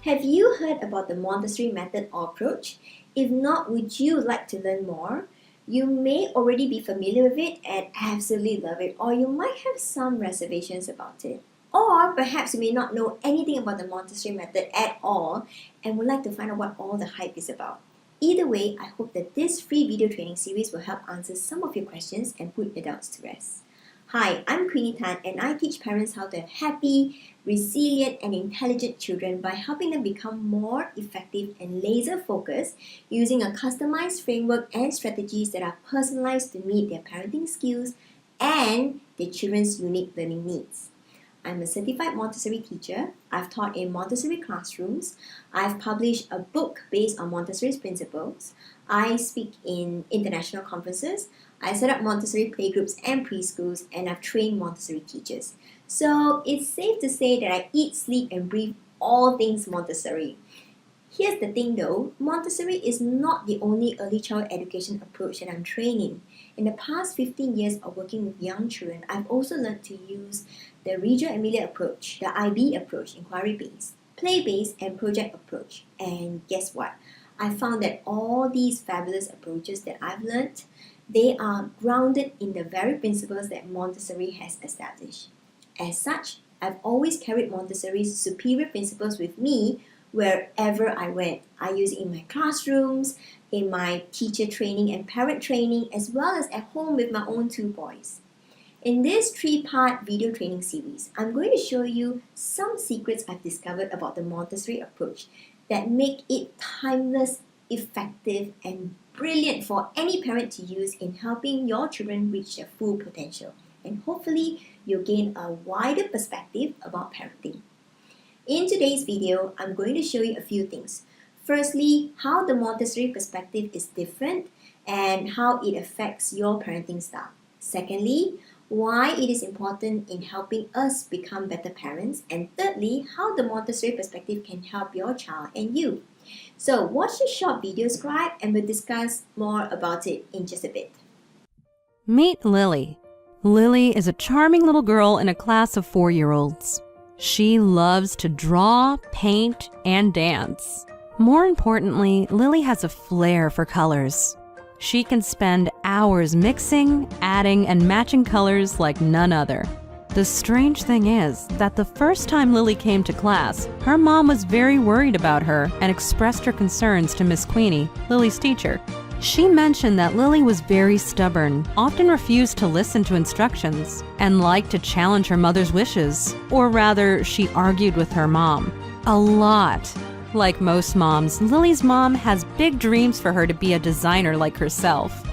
Have you heard about the Montessori method or approach? If not, would you like to learn more? You may already be familiar with it and absolutely love it, or you might have some reservations about it. Or perhaps you may not know anything about the Montessori method at all and would like to find out what all the hype is about. Either way, I hope that this free video training series will help answer some of your questions and put your doubts to rest. Hi, I'm Queenie Tan and I teach parents how to have happy, resilient and intelligent children by helping them become more effective and laser focused using a customized framework and strategies that are personalized to meet their parenting skills and their children's unique learning needs. I'm a certified Montessori teacher. I've taught in Montessori classrooms. I've published a book based on Montessori's principles. I speak in international conferences. I set up Montessori playgroups and preschools, and I've trained Montessori teachers. So it's safe to say that I eat, sleep, and breathe all things Montessori. Here's the thing though, Montessori is not the only early child education approach that I'm training. In the past 15 years of working with young children, I've also learned to use the Reggio Emilia approach, the IB approach, inquiry-based, play-based, and project approach. And guess what? I found that all these fabulous approaches that I've learned, they are grounded in the very principles that Montessori has established. As such, I've always carried Montessori's superior principles with me wherever I went. I use it in my classrooms, in my teacher training and parent training, as well as at home with my own two boys. In this 3-part video training series, I'm going to show you some secrets I've discovered about the Montessori approach that make it timeless, effective, and brilliant for any parent to use in helping your children reach their full potential. And hopefully, you'll gain a wider perspective about parenting. In today's video, I'm going to show you a few things. Firstly, how the Montessori perspective is different and how it affects your parenting style. Secondly, why it is important in helping us become better parents. And thirdly, how the Montessori perspective can help your child and you. So watch the short video scribe and we'll discuss more about it in just a bit. Meet Lily. Lily is a charming little girl in a class of 4-year-olds. She loves to draw, paint, and dance. More importantly, Lily has a flair for colors. She can spend hours mixing, adding, and matching colors like none other. The strange thing is that the first time Lily came to class, her mom was very worried about her and expressed her concerns to Miss Queenie, Lily's teacher. She mentioned that Lily was very stubborn, often refused to listen to instructions, and liked to challenge her mother's wishes. Or rather, she argued with her mom. A lot. Like most moms, Lily's mom has big dreams for her to be a designer like herself.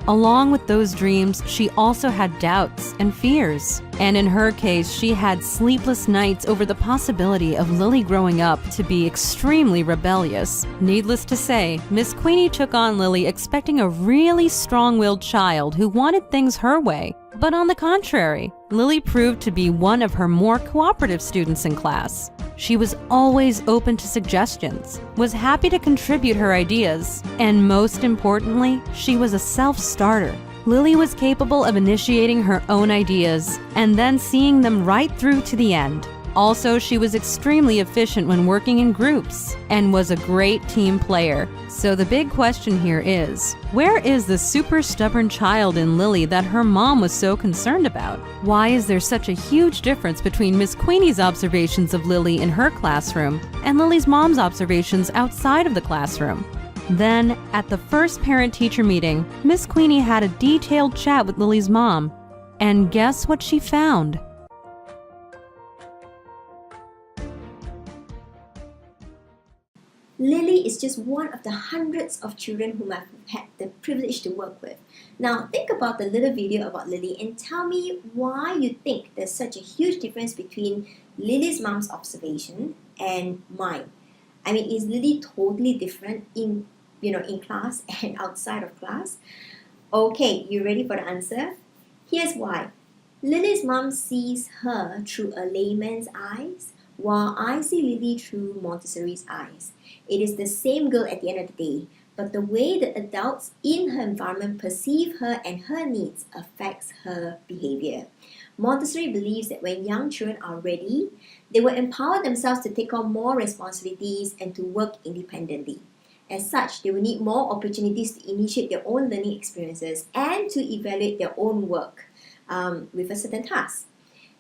Along with those dreams, she also had doubts and fears. And in her case, she had sleepless nights over the possibility of Lily growing up to be extremely rebellious. Needless to say, Miss Queenie took on Lily expecting a really strong-willed child who wanted things her way. But on the contrary, Lily proved to be one of her more cooperative students in class. She was always open to suggestions, was happy to contribute her ideas, and most importantly, she was a self-starter. Lily was capable of initiating her own ideas and then seeing them right through to the end. Also, she was extremely efficient when working in groups and was a great team player. So the big question here is, where is the super stubborn child in Lily that her mom was so concerned about? Why is there such a huge difference between Miss Queenie's observations of Lily in her classroom and Lily's mom's observations outside of the classroom? Then, at the first parent-teacher meeting, Miss Queenie had a detailed chat with Lily's mom. And guess what she found? Lily is just one of the hundreds of children whom I've had the privilege to work with. Now, think about the little video about Lily and tell me why you think there's such a huge difference between Lily's mom's observation and mine. I mean, is Lily totally different in class and outside of class? Okay, you ready for the answer? Here's why. Lily's mom sees her through a layman's eyes, while I see Lily through Montessori's eyes. It is the same girl at the end of the day, but the way the adults in her environment perceive her and her needs affects her behavior. Montessori believes that when young children are ready, they will empower themselves to take on more responsibilities and to work independently. As such, they will need more opportunities to initiate their own learning experiences and to evaluate their own work with a certain task.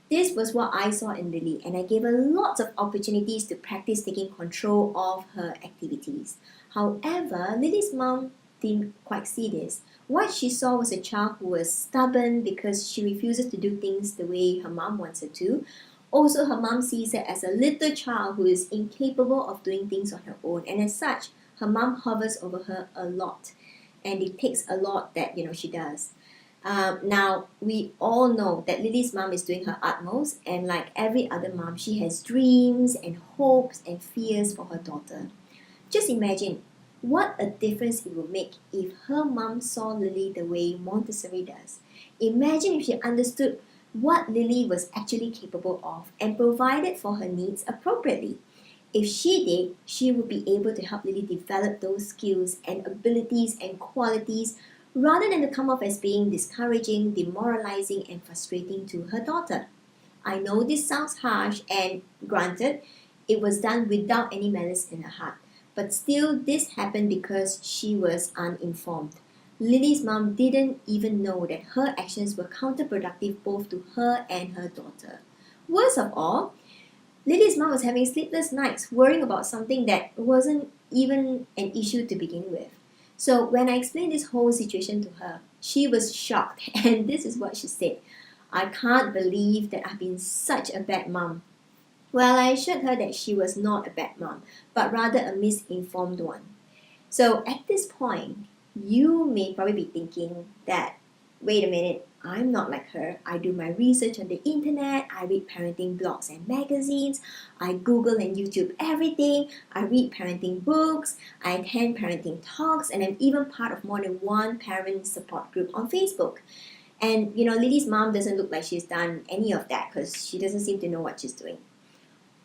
This was what I saw in Lily, and I gave her lots of opportunities to practice taking control of her activities. However, Lily's mom didn't quite see this. What she saw was a child who was stubborn because she refuses to do things the way her mom wants her to. Also, her mom sees her as a little child who is incapable of doing things on her own, and as such, her mom hovers over her a lot, and it takes a lot that she does. Now, we all know that Lily's mom is doing her utmost, and like every other mom, she has dreams and hopes and fears for her daughter. Just imagine what a difference it would make if her mom saw Lily the way Montessori does. Imagine if she understood what Lily was actually capable of and provided for her needs appropriately. If she did, she would be able to help Lily develop those skills and abilities and qualities rather than to come off as being discouraging, demoralizing, and frustrating to her daughter. I know this sounds harsh, and granted, it was done without any malice in her heart. But still, this happened because she was uninformed. Lily's mom didn't even know that her actions were counterproductive both to her and her daughter. Worst of all, Lily's mom was having sleepless nights, worrying about something that wasn't even an issue to begin with. So when I explained this whole situation to her, she was shocked, and this is what she said. I can't believe that I've been such a bad mom. Well, I assured her that she was not a bad mom, but rather a misinformed one. So at this point, you may probably be thinking that, wait a minute, I'm not like her. I do my research on the internet, I read parenting blogs and magazines, I Google and YouTube everything, I read parenting books, I attend parenting talks, and I'm even part of more than one parent support group on Facebook. And Lily's mom doesn't look like she's done any of that because she doesn't seem to know what she's doing.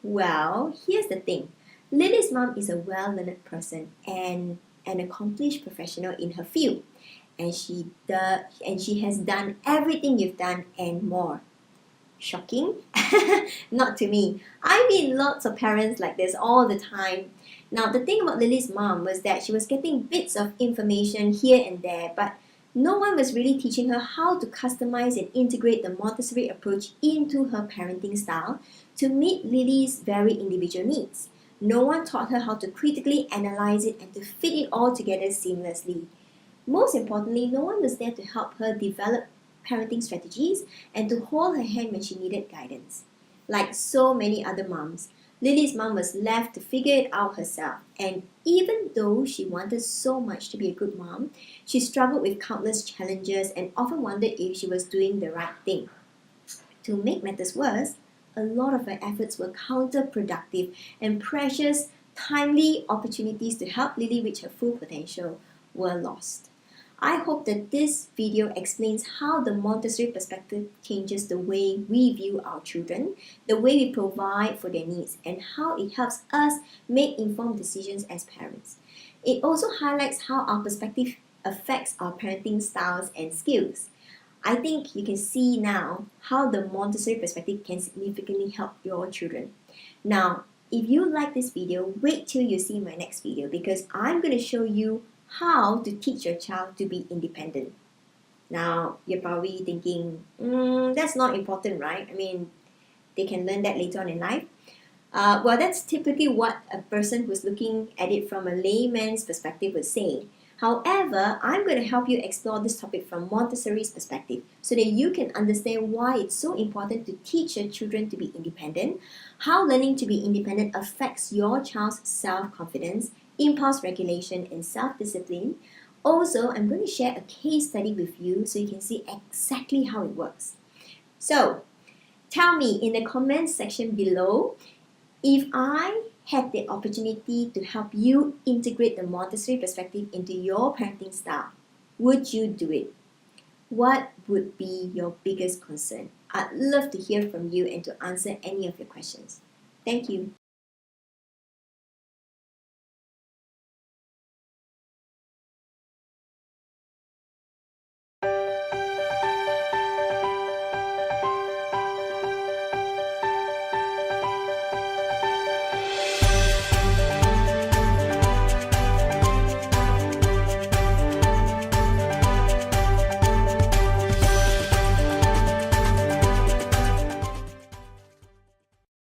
Well, here's the thing. Lily's mom is a well-learned person and an accomplished professional in her field. And she has done everything you've done and more. Shocking? Not to me. I meet lots of parents like this all the time. Now, the thing about Lily's mom was that she was getting bits of information here and there, but no one was really teaching her how to customize and integrate the Montessori approach into her parenting style to meet Lily's very individual needs. No one taught her how to critically analyze it and to fit it all together seamlessly. Most importantly, no one was there to help her develop parenting strategies and to hold her hand when she needed guidance. Like so many other moms, Lily's mom was left to figure it out herself, and even though she wanted so much to be a good mom, she struggled with countless challenges and often wondered if she was doing the right thing. To make matters worse, a lot of her efforts were counterproductive, and precious, timely opportunities to help Lily reach her full potential were lost. I hope that this video explains how the Montessori perspective changes the way we view our children, the way we provide for their needs, and how it helps us make informed decisions as parents. It also highlights how our perspective affects our parenting styles and skills. I think you can see now how the Montessori perspective can significantly help your children. Now, if you like this video, wait till you see my next video because I'm going to show you how to teach your child to be independent. Now, you're probably thinking, that's not important, right? I mean, they can learn that later on in life. Well, that's typically what a person who's looking at it from a layman's perspective would say. However, I'm going to help you explore this topic from Montessori's perspective so that you can understand why it's so important to teach your children to be independent, how learning to be independent affects your child's self-confidence, impulse regulation, and self-discipline. Also, I'm going to share a case study with you so you can see exactly how it works. So, tell me in the comments section below, if I had the opportunity to help you integrate the Montessori perspective into your parenting style, would you do it? What would be your biggest concern? I'd love to hear from you and to answer any of your questions. Thank you.